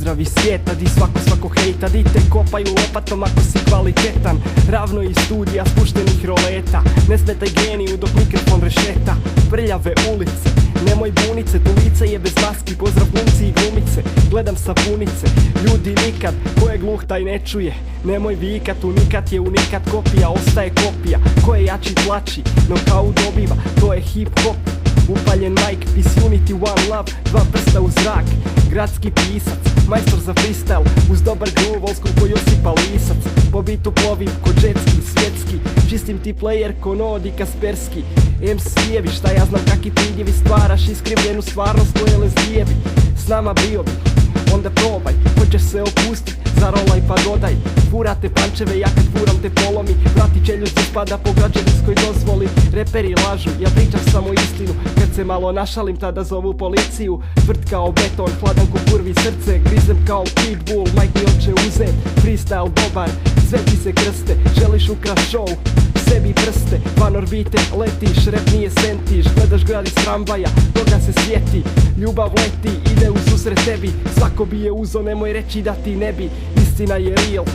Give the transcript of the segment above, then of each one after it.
Pozdravi svijeta, di svako hejta, di te kopaju lopatom ako si kvalitetan. Ravno iz studija spuštenih roleta, ne smetaj geniju dok mikrofon rešeta. Prljave ulice, nemoj bunice, tu lice je bez maski. Pozdrav glumci i glumice, gledam sapunice. Ljudi nikad, ko je gluh taj ne čuje. Nemoj vikat, unikat je unikat, kopija ostaje kopija. Ko je jači tlači, no kao dobiva, to je hip hop. Upaljen mic, peace, unity, one love, dva prsta u zrak. Gradski pisac, majstor za freestyle, uz dobar groove, old school ko Josipa Lisac. Po bitu plovim ko džetski, svjetski, čistim ti player ko Nodi Kasperski. MC-evi, šta ja znam kakvi pridjevi stvaraš, iskrivljenu stvarnost koje lezdijevi. S nama bio bi, onda probaj, hoćeš se opustit, zarolaj pa dodaj. Furate pančeve, ja kad furam te polomi, vrati čeljust spada po građevinskoj dozvoli. Reperi lažu, ja pričam samo istinu, kad se malo našalim tada zovu policiju. Tvrd kao beton, hladan ko kurvi srce, grizem kao pitbull, Mike mi oče uzet. Freestyle dobar, sve ti se krste, želiš ukrast show, sebi prste, van orbite letiš, rap nije sentiš, gledaš grad iz tramvaja, toga se sjeti, ljubav leti, ide u susret tebi, svako bi je uzo, nemoj reći da ti ne bi, istina je real,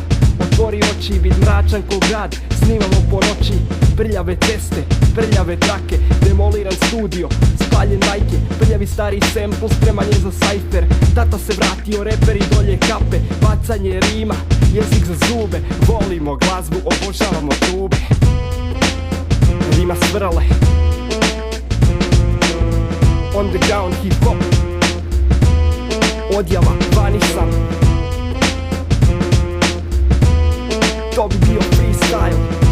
otvori oči, vid mračan ko grad, snimamo po noći, prljave ceste, prljave trake, demoliran studio, spaljen majke, prljavi stari sample, spreman je za sajfer, Tata se vratio, reperi dolje kape, bacanje rima, jezik za zube, volimo glazbu, obožavamo tube. RIMA SVRLE, underground hip hop, odjava, vani sam. To bi bio freestyle.